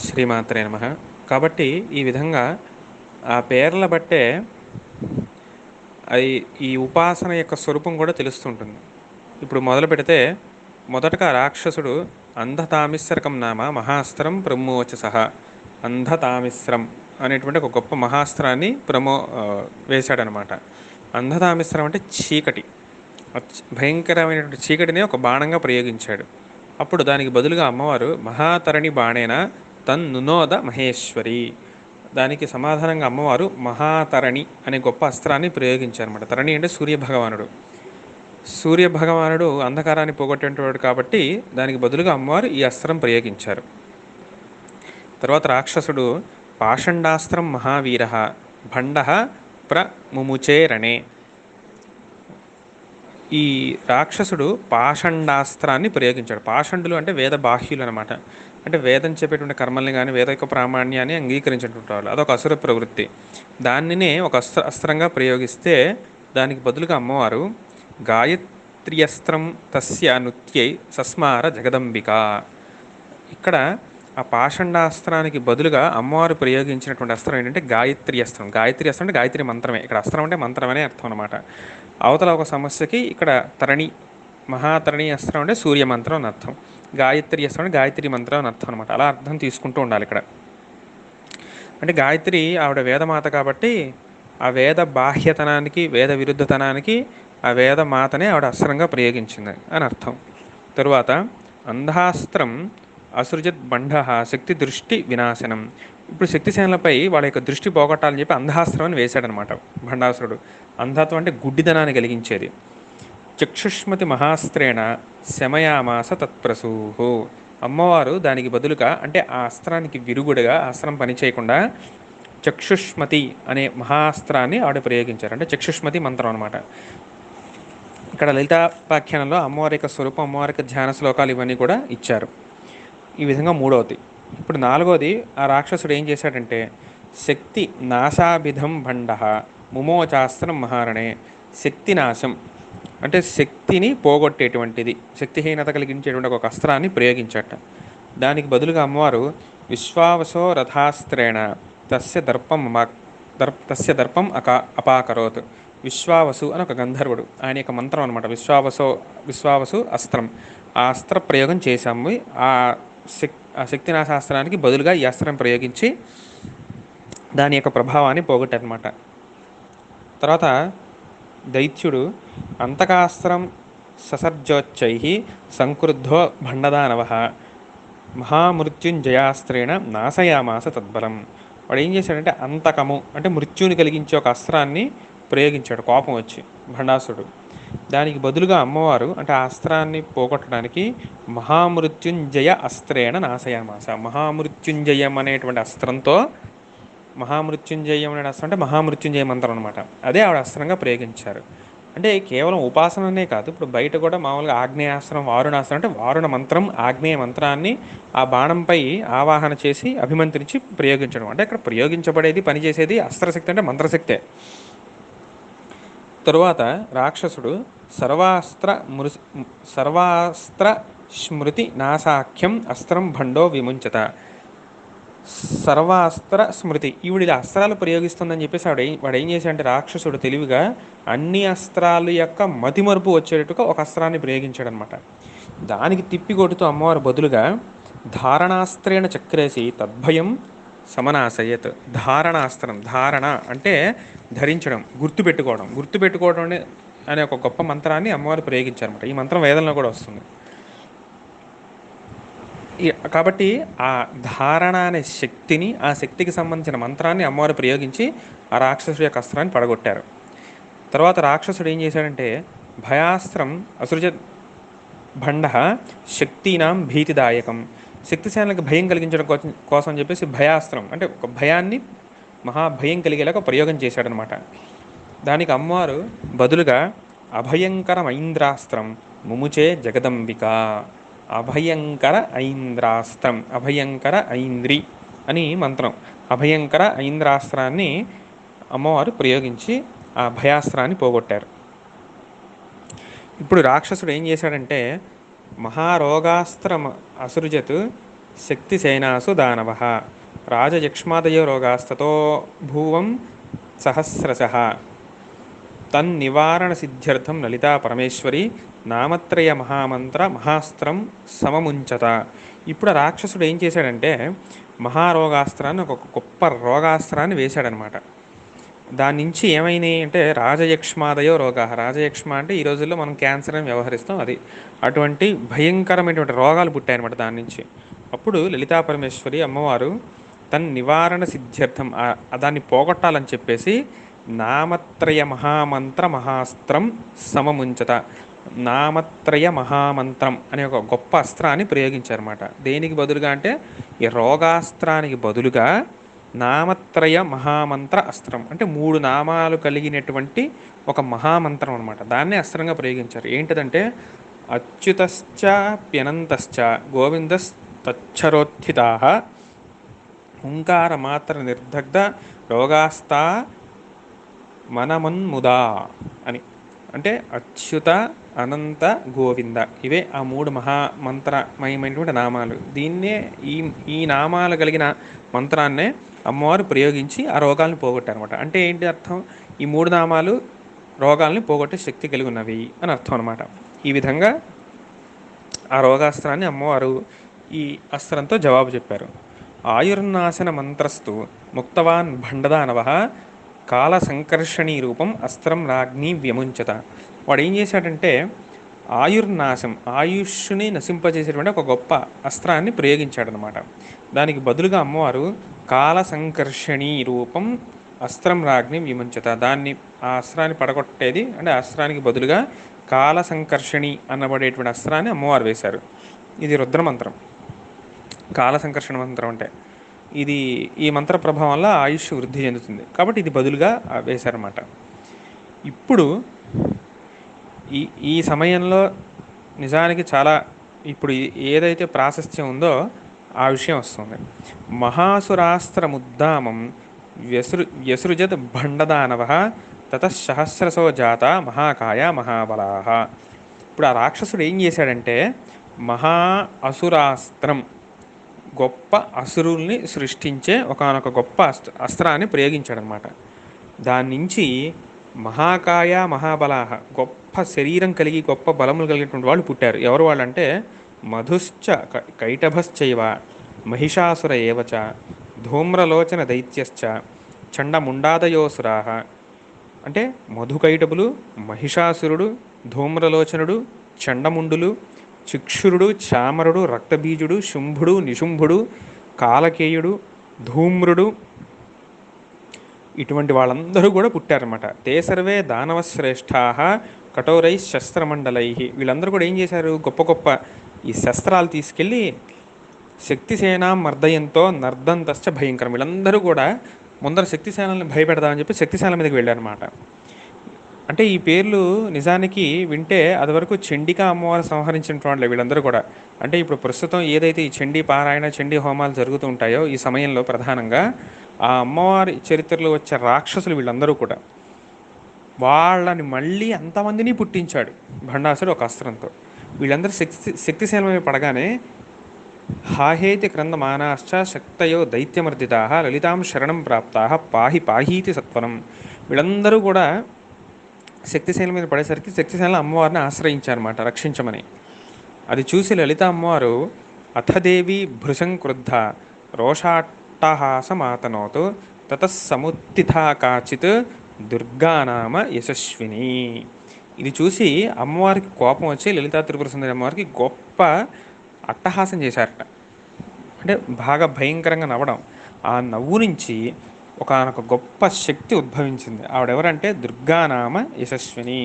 శ్రీమాత్రే నమః. కాబట్టి ఈ విధంగా ఆ పేర్ల బట్టే అయి ఈ ఉపాసన యొక్క స్వరూపం కూడా తెలుస్తుంటుంది. ఇప్పుడు మొదలుపెడితే మొదటగా రాక్షసుడు అంధతామిశ్రకం నామ మహాస్త్రం ప్రమోచసః. అంధతామిశ్రం అనేటువంటి ఒక గొప్ప మహాస్త్రాన్ని వేశాడనమాట. అంధతామిశ్రం అంటే చీకటి. భయంకరమైనటువంటి చీకటిని ఒక బాణంగా ప్రయోగించాడు. అప్పుడు దానికి బదులుగా అమ్మవారు మహాతరణి బాణేన తన్నునోద మహేశ్వరి. దానికి సమాధానంగా అమ్మవారు మహాతరణి అనే గొప్ప అస్త్రాన్ని ప్రయోగించారన్నమాట. తరణి అంటే సూర్యభగవానుడు. సూర్యభగవానుడు అంధకారాన్ని పోగొట్టేవాడు కాబట్టి దానికి బదులుగా అమ్మవారు ఈ అస్త్రం ప్రయోగించారు. తర్వాత రాక్షసుడు పాషండాస్త్రం మహావీర భండ ప్రముముచే రణే. ఈ రాక్షసుడు పాషండాస్త్రాన్ని ప్రయోగించాడు. పాషండులు అంటే వేద బాహ్యులు అనమాట. అంటే వేదం చెప్పేటువంటి కర్మల్ని కానీ వేద యొక్క ప్రామాణ్యాన్ని అంగీకరించేటువంటి వాళ్ళు. అదొక అసుర ప్రవృత్తి. దానినే ఒక అస్త్రంగా ప్రయోగిస్తే దానికి బదులుగా అమ్మవారు గాయత్ర్యస్త్రం తస్య నృత్యై సస్మార జగదంబిక. ఇక్కడ ఆ పాషండాస్త్రానికి బదులుగా అమ్మవారు ప్రయోగించినటువంటి అస్త్రం ఏంటంటే గాయత్రి అస్త్రం. గాయత్రి అస్త్రం అంటే గాయత్రి మంత్రమే. ఇక్కడ అస్త్రం అంటే మంత్రం అనే అర్థం అనమాట. అవతల ఒక సమస్యకి ఇక్కడ తరణి, మహాతరణి అస్త్రం అంటే సూర్య మంత్రం అని అర్థం. గాయత్రి అస్త్రం అంటే గాయత్రి మంత్రం అని అర్థం అనమాట. అలా అర్థం తీసుకుంటూ ఉండాలి ఇక్కడ. అంటే గాయత్రి ఆవిడ వేదమాత కాబట్టి ఆ వేద బాహ్యతనానికి, వేద విరుద్ధతనానికి ఆ వేద మాతనే ఆవిడ అస్త్రంగా ప్రయోగించింది అని అర్థం. తరువాత అంధాస్త్రం అసృజత్ బంఢ శక్తి దృష్టి వినాశనం. ఇప్పుడు శక్తిసేనలపై వాళ్ళ యొక్క దృష్టి పోగొట్టాలని చెప్పి అంధాస్త్రం అని వేశాడనమాట భండాసురుడు. అంధత్వం అంటే గుడ్డిదనాన్ని కలిగించేది. చక్షుష్మతి మహాస్త్రేణ శమయామాస తత్ప్రసూహు. అమ్మవారు దానికి బదులుగా అంటే ఆ అస్త్రానికి విరుగుడుగా అస్త్రం పనిచేయకుండా చక్షుష్మతి అనే మహాస్త్రాన్ని ఆవిడ ప్రయోగించారు. అంటే చక్షుష్మతి మంత్రం అనమాట. ఇక్కడ లలితాపాఖ్యానంలో అమ్మవారి యొక్క స్వరూపం, అమ్మవారి యొక్క ధ్యాన శ్లోకాలు ఇవన్నీ కూడా ఇచ్చారు. ఈ విధంగా మూడవది. ఇప్పుడు నాలుగవది, ఆ రాక్షసుడు ఏం చేశాడంటే శక్తి నాశాభిధం భండ ముమోచాస్త్రం మహారణే. శక్తి నాశం అంటే శక్తిని పోగొట్టేటువంటిది, శక్తిహీనత కలిగించేటువంటి ఒక అస్త్రాన్ని ప్రయోగించట. దానికి బదులుగా అమ్మవారు విశ్వావసో రథాస్త్రేణ తస్య దర్పం తస్య దర్పం అపాకరోత్. విశ్వావసు అని ఒక గంధర్వుడు, ఆయన యొక్క మంత్రం అనమాట. విశ్వావసు అస్త్రం. ఆ అస్త్ర ప్రయోగం చేశాము. ఆ శక్తినాశాస్త్రానికి బదులుగా ఈ అస్త్రం ప్రయోగించి దాని యొక్క ప్రభావాన్ని పోగొట్టారనమాట. తర్వాత దైత్యుడు అంతకాస్త్రం ససర్జోచ్చై సంక్రుద్ధో భండదానవ మహామృత్యుంజయాస్త్రేణ నాశయామాస తద్బలం. వాడు ఏం చేశాడంటే అంతకము అంటే మృత్యుని కలిగించే ఒక అస్త్రాన్ని ప్రయోగించాడు కోపం వచ్చి భండాసుడు. దానికి బదులుగా అమ్మవారు అంటే ఆ అస్త్రాన్ని పోగొట్టడానికి మహామృత్యుంజయ అస్త్రేణ నాశయామాస. మహామృత్యుంజయం అనేటువంటి అస్త్రంతో, మహామృత్యుంజయం అనే అస్త్రం అంటే మహామృత్యుంజయ మంత్రం అనమాట. అదే ఆవిడ అస్త్రంగా ప్రయోగించారు. అంటే కేవలం ఉపాసననే కాదు, ఇప్పుడు బయట కూడా మామూలుగా ఆగ్నేయాస్త్రం, వారుణాస్త్రం అంటే వారుణ మంత్రం, ఆగ్నేయ మంత్రాన్ని ఆ బాణంపై ఆవాహన చేసి అభిమంత్రించి ప్రయోగించడం. అంటే ఇక్కడ ప్రయోగించబడేది, పనిచేసేది అస్త్రశక్తి అంటే మంత్రశక్తే. తరువాత రాక్షసుడు సర్వాస్త్ర స్మృతి నాసాఖ్యం అస్త్రం భండో విముంచత. సర్వాస్త్ర స్మృతి, ఈవిడ అస్త్రాలు ప్రయోగిస్తుందని చెప్పేసి వాడు ఏం చేశాడంటే రాక్షసుడు తెలివిగా అన్ని అస్త్రాల యొక్క మతిమరుపు వచ్చేటట్టుగా ఒక అస్త్రాన్ని ప్రయోగించాడనమాట. దానికి తిప్పి కొడుతూ అమ్మవారు బదులుగా ధారణాస్త్రేణ చక్రేసి తద్భయం సమనాశయత్. ధారణాస్త్రం, ధారణ అంటే ధరించడం, గుర్తుపెట్టుకోవడం అనే ఒక గొప్ప మంత్రాన్ని అమ్మవారు ప్రయోగించారన్నమాట. ఈ మంత్రం వేదంలో కూడా వస్తుంది. కాబట్టి ఆ ధారణ అనే శక్తిని, ఆ శక్తికి సంబంధించిన మంత్రాన్ని అమ్మవారు ప్రయోగించి ఆ రాక్షసుడి యొక్క అస్త్రాన్ని పడగొట్టారు. తర్వాత రాక్షసుడు ఏం చేశాడంటే భయాస్త్రం అసృజ భండ శక్తినాం భీతిదాయకం. శక్తిసేనలకు భయం కలిగించడం కోసం చెప్పేసి భయాస్త్రం అంటే ఒక భయాన్ని, మహాభయం కలిగేలాగా ప్రయోగం చేశాడనమాట. దానికి అమ్మవారు బదులుగా అభయంకర ఐంద్రాస్త్రం ముముచే జగదంబిక. అభయంకర ఐంద్రాస్త్రం, అభయంకర ఐంద్రి అని మంత్రం. అభయంకర ఐంద్రాస్త్రాన్ని అమ్మవారు ప్రయోగించి ఆ భయాస్త్రాన్ని పోగొట్టారు. ఇప్పుడు రాక్షసుడు ఏం చేశాడంటే మహారోగాస్త్రం అసృజత్ శక్తిసేనాసు దానవ రాజయక్ష్మాదయో రోగాస్తతో భూవం సహస్రశః తన్నివారణ సిద్ధ్యర్థం లలితా పరమేశ్వరి నామత్రయ మహామంత్ర మహాస్త్రం సమముంచత. ఇప్పుడు ఆ రాక్షసుడు ఏం చేశాడంటే మహారోగాస్త్రాన్ని, ఒక గొప్ప రోగాస్త్రాన్ని వేశాడనమాట. దాని నుంచి ఏమైనాయి అంటే రాజయక్ష్మాదయో రోగా. రాజయక్ష్మ అంటే ఈ రోజుల్లో మనం క్యాన్సర్ అని వ్యవహరిస్తాం, అది అటువంటి భయంకరమైనటువంటి రోగాలు పుట్టాయన్నమాట దాని నుంచి. అప్పుడు లలితా పరమేశ్వరి అమ్మవారు తన నివారణ సిద్ధ్యర్థం దాన్ని పోగొట్టాలని చెప్పేసి నామత్రయ మహామంత్ర మహాస్త్రం సమముంచత, నామత్రయ మహామంత్రం అనే ఒక గొప్ప అస్త్రాన్ని ప్రయోగించారన్నమాట. దేనికి బదులుగా అంటే ఈ రోగాస్త్రానికి బదులుగా నామత్రయ మహామంత్ర అస్త్రం అంటే 3 నామాలు కలిగినటువంటి ఒక మహామంత్రం అనమాట. దాన్నే అస్త్రంగా ప్రయోగించారు. ఏంటిదంటే అచ్యుతశ్చ ప్యనంతశ్చ గోవిందస్తచ్చరోత్థితా ఓంకార మాత్ర నిర్దగ్ధ రోగాస్తా మనమన్ముదా అని. అంటే అచ్యుత, అనంత, గోవింద, ఇవే ఆ 3 మహామంత్రమయమైనటువంటి నామాలు. దీన్నే ఈ ఈ నామాలు కలిగిన మంత్రాన్నే అమ్మవారు ప్రయోగించి ఆ రోగాలను పోగొట్టారనమాట. అంటే ఏంటి అర్థం? ఈ 3 నామాలు రోగాల్ని పోగొట్టే శక్తి కలిగి ఉన్నవి అని అర్థం అనమాట. ఈ విధంగా ఆ రోగాస్త్రాన్ని అమ్మవారు ఈ అస్త్రంతో జవాబు చెప్పారు. ఆయుర్నాశన మంత్రస్తు ముక్తవాన్ భండదానవ కాల సంకర్షణీ రూపం అస్త్రం రాజ్ఞి వ్యముంచత. వాడు ఏం చేశాడంటే ఆయుర్నాశం, ఆయుష్ని నశింపజేసేటువంటి ఒక గొప్ప అస్త్రాన్ని ప్రయోగించాడనమాట. దానికి బదులుగా అమ్మవారు కాల సంకర్షణీ రూపం అస్త్రం రాజ్ఞి విముంచత, దాన్ని ఆ అస్త్రాన్ని పడగొట్టేది అంటే ఆ అస్త్రానికి బదులుగా కాల సంకర్షణి అనబడేటువంటి అస్త్రాన్ని అమ్మవారు వేశారు. ఇది రుద్రమంత్రం. కాల సంకర్షణ మంత్రం అంటే ఇది, ఈ మంత్ర ప్రభావం వల్ల ఆయుష్ వృద్ధి చెందుతుంది కాబట్టి ఇది బదులుగా వేశారన్నమాట. ఇప్పుడు ఈ ఈ సమయంలో నిజానికి చాలా ఇప్పుడు ఏదైతే ప్రాశస్త్యం ఉందో ఆ విషయం వస్తుంది. మహాసురాస్త్రముద్దామం వ్యసృజత్ భండదానవ తతసహస్రసో జాత మహాకాయ మహాబలాహ. ఇప్పుడు ఆ రాక్షసుడు ఏం చేశాడంటే మహా అసురాస్త్రం, గొప్ప అసురుల్ని సృష్టించే ఒకానొక గొప్ప అస్త్రాన్ని ప్రయోగించాడనమాట. దాని నుంచి మహాకాయ మహాబలాహ, గొప్ప శరీరం కలిగి గొప్ప బలములు కలిగినటువంటి వాళ్ళు పుట్టారు. ఎవరు వాళ్ళంటే మధుశ్చ కైటభశ్చైవ మహిషాసుర ఏవచ ధూమ్రలోచన దైత్యశ్చ చండముండాదయోసురాహ. అంటే మధుకైటభులు, మహిషాసురుడు, ధూమ్రలోచనుడు, చండముండులు, చిక్షురుడు, చామరుడు, రక్తబీజుడు, శుంభుడు, నిశుంభుడు, కాలకేయుడు, ధూమ్రుడు, ఇటువంటి వాళ్ళందరూ కూడా పుట్టారన్నమాట. తే సర్వే దానవశ్రేష్ఠా కఠోరై శస్త్రమండలై. వీళ్ళందరూ కూడా ఏం చేశారు? గొప్ప గొప్ప ఈ శస్త్రాలు తీసుకెళ్ళి శక్తిసేనాం మర్దయంతో నర్దంతశ్చ భయంకరం. వీళ్ళందరూ కూడా ముందర శక్తిసేనల్ని భయపెడదామని చెప్పి శక్తిసేన మీదకి వెళ్ళారన్నమాట. అంటే ఈ పేర్లు నిజానికి వింటే అది వరకు చండికా అమ్మవారు సంహరించిన వాళ్ళే వీళ్ళందరూ కూడా. అంటే ఇప్పుడు ప్రస్తుతం ఏదైతే ఈ చండీ పారాయణ, చండీ హోమాలు జరుగుతూ ఉంటాయో ఈ సమయంలో ప్రధానంగా ఆ అమ్మవారి చరిత్రలో వచ్చే రాక్షసులు వీళ్ళందరూ కూడా. వాళ్ళని మళ్ళీ అంతమందిని పుట్టించాడు భండాసుడు ఒక అస్త్రంతో. వీళ్ళందరూ శక్తిసేన మీద పడగానే హాహేతి క్రందమానాశ్చ శక్తయో దైత్యమర్దితా లలితాం శరణం ప్రాప్తా పాహి పాహీతి సత్వరం. వీళ్ళందరూ కూడా శక్తిసేన మీద పడేసరికి శక్తిసేనలో అమ్మవారిని ఆశ్రయించారన్నమాట రక్షించమని. అది చూసి లలిత అమ్మవారు అథదేవి భృశం క్రుద్ధ రోషాట్టహాసమాతనోతు తతస్సముత్థితా కాచిత్ దుర్గానామ యశస్విని. ఇది చూసి అమ్మవారికి కోపం వచ్చి లలితా త్రిపుర సుందరి అమ్మవారికి గొప్ప అట్టహాసం చేశారట. అంటే బాగా భయంకరంగా నవ్వడం. ఆ నవ్వు నుంచి ఒకనొక గొప్ప శక్తి ఉద్భవించింది. ఆవిడెవరంటే దుర్గానామ యశస్విని.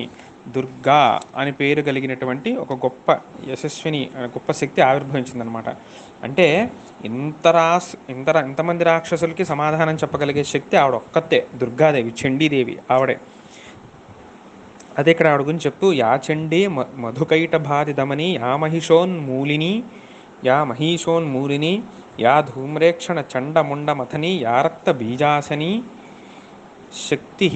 దుర్గా అని పేరు కలిగినటువంటి ఒక గొప్ప యశస్విని, గొప్ప శక్తి ఆవిర్భవించిందనమాట. అంటే ఇంతమంది రాక్షసులకి సమాధానం చెప్పగలిగే శక్తి ఆవిడ ఒక్కతే, దుర్గాదేవి, చండీదేవి ఆవిడే. అదే ఇక్కడ ఆవిడ గురించి చెప్తూ యా చండీ మధుకైటభాది దమని యా మహిషోన్మూలిని యా మహీషోన్మూలిని యా ధూమ్రేక్షణ చండముండమథని యా రక్త బీజాసని శక్తి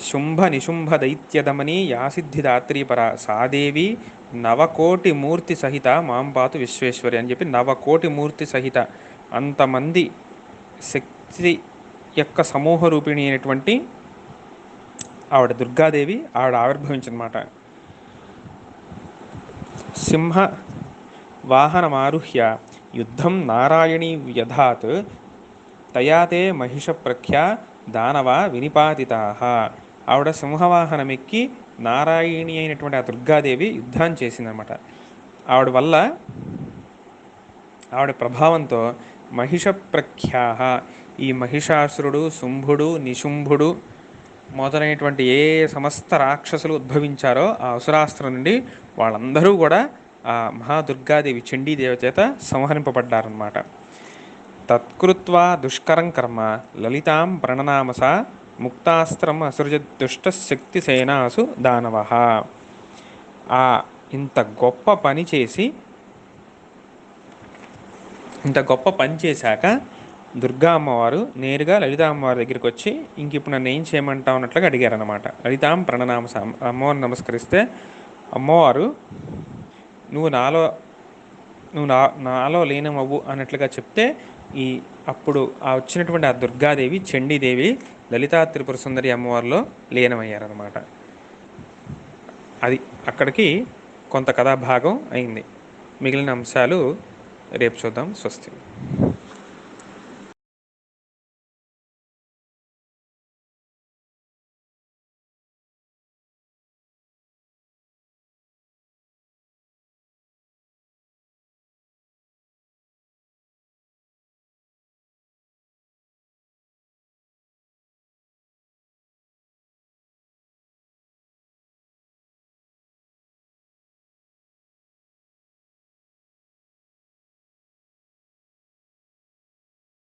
శుంభ నిశుంభ దైత్యదమని యాసిద్ధిదాత్రీ పర సాదేవి నవకోటి మూర్తి సహిత మాంపాతు విశ్వేశ్వరి అని చెప్పి నవకోటి మూర్తి సహిత అంతమంది శక్తి యొక్క సమూహ రూపిణి అయినటువంటి ఆవిడ దుర్గాదేవి ఆవిడ ఆవిర్భవించనమాట. సింహ వాహనమారుహ్య యుద్ధం నారాయణీ వ్యధాత్ తయాతే మహిష ప్రఖ్యా దానవ వినిపాతితా. ఆవిడ సింహవాహనమెక్కి నారాయణి అయినటువంటి ఆ దుర్గాదేవి యుద్ధం చేసిందనమాట. ఆవిడ వల్ల ఆవిడ ప్రభావంతో మహిష ప్రఖ్యా, ఈ మహిషాసురుడు శుంభుడు నిశుంభుడు మొదలైనటువంటి ఏ సమస్త రాక్షసులు ఉద్భవించారో ఆ అసురాస్త్రం నుండి వాళ్ళందరూ కూడా ఆ మహాదుర్గాదేవి చండీదేవి చేత సంహరింపబడ్డారన్నమాట. తత్కృత్వా దుష్కరం కర్మ లలితాం ప్రణనామస ముక్తాస్త్రం అసృజత్ దుష్టశక్తిసేనాసు దానవ. ఆ ఇంత గొప్ప పని చేసి ఇంత గొప్ప పని చేశాక దుర్గా అమ్మవారు నేరుగా లలితా అమ్మవారి దగ్గరికి వచ్చి ఇంక ఇప్పుడు నన్ను ఏం చేయమంటావు అన్నట్లుగా అడిగారనమాట. లలితాం ప్రణనామస, అమ్మవారిని నమస్కరిస్తే అమ్మవారు నువ్వు నాలో నువ్వు నాలో లీనమవ్వు అన్నట్లుగా చెప్తే ఈ అప్పుడు ఆ వచ్చినటువంటి ఆ దుర్గాదేవి చండీదేవి లలితా త్రిపుర సుందరి అమ్మవారిలో లీనమయ్యారనమాట. అది అక్కడికి కొంత కథాభాగం అయింది. మిగిలిన అంశాలు రేపు చూద్దాం. స్వస్తి.